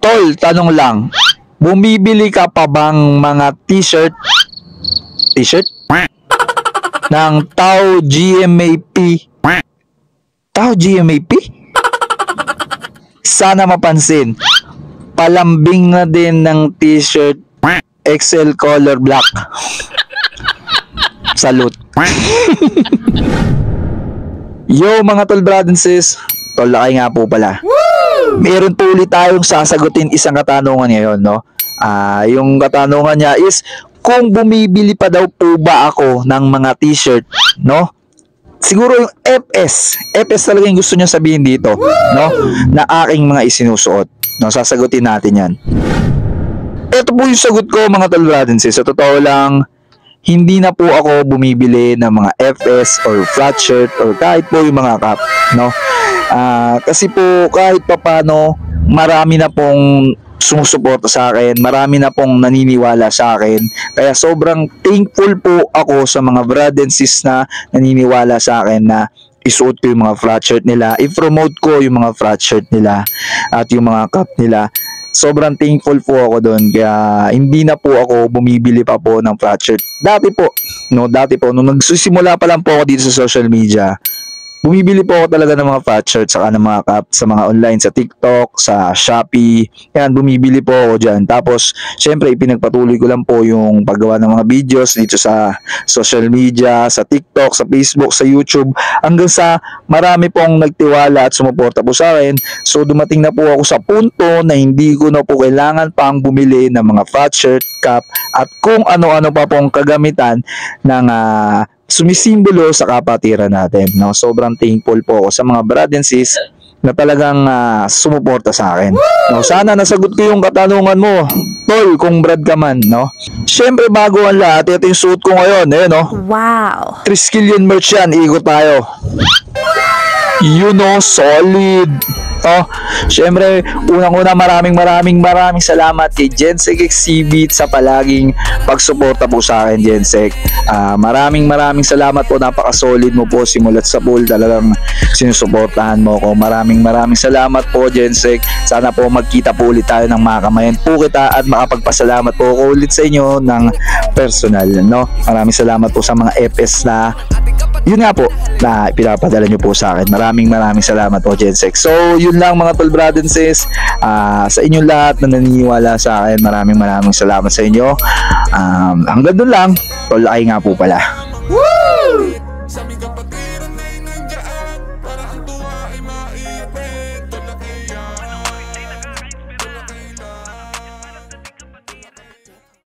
Tol, tanong lang. Bumibili ka pa bang mga t-shirt ng Tao GMAP? Tao GMAP? Sana mapansin. Palambing na din ng t-shirt XL color black. Salute. Yo mga tol, brad and sis. Tol, lakay nga po pala. Meron po ulit tayong sasagutin isang katanungan ngayon, no? Yung katanungan niya is kung bumibili pa daw po ba ako ng mga t-shirt, no? Siguro yung FS talaga yung gusto niya sabihin dito, no? Na aking mga isinusuot, no? Sasagutin natin yan. Ito po yung sagot ko mga tol, brad and sis. Sa totoo lang, hindi na po ako bumibili ng mga FS or flat shirt or kahit po yung mga cap, no? Kasi po kahit papano marami na pong sumusuporta sa akin, marami na pong naniniwala sa akin, kaya sobrang thankful po ako sa mga brad and sis na naniniwala sa akin na isuot ko yung mga flat shirt nila, i-promote ko yung mga flat shirt nila at yung mga cap nila. Sobrang thankful po ako doon, kaya hindi na po ako bumibili pa po ng flat shirt. Dati po, nung nagsisimula pa lang po ako dito sa social media, bumibili po ako talaga ng mga flat shirt saka ng mga cap sa mga online, sa TikTok, sa Shopee. Yan, bumibili po ako dyan. Tapos, syempre, ipinagpatuloy ko lang po yung paggawa ng mga videos dito sa social media, sa TikTok, sa Facebook, sa YouTube, hanggang sa marami pong nagtiwala at sumuporta po sa akin. So, dumating na po ako sa punto na hindi ko na po kailangan pang bumili ng mga flat shirt, cap, at kung ano-ano pa pong kagamitan ng sumisimbolo sa kapatiran natin, no? Sobrang thankful po ako sa mga brad and sis na talagang sumuporta sa akin, no? Sana nasagot ko yung katanungan mo, tol, kung brad ka man, no? Syempre, bago ang lahat, ito yung suot ko ngayon, no? Wow! Triskelion merch yan, ikot tayo. You know, solid. Syempre, unang-una maraming salamat kay Gensek Exhibit sa palaging pagsuporta po sa akin, Gensek. Maraming salamat po, napaka-solid mo po simulat sa pool, talagang sinusuportahan mo ko. Maraming salamat po, Gensek. Sana po magkita po ulit tayo ng makamayan po kita at makapagpasalamat po ko ulit sa inyo ng personal, no? Maraming salamat po sa mga FS na yun nga po na pinapadala nyo po sa akin. Maraming salamat po, Gensek. So yun lang mga tol, brad and sis, sa inyong lahat na naniniwala sa akin, maraming salamat sa inyo. Hanggang doon lang, tol, ay nga po pala.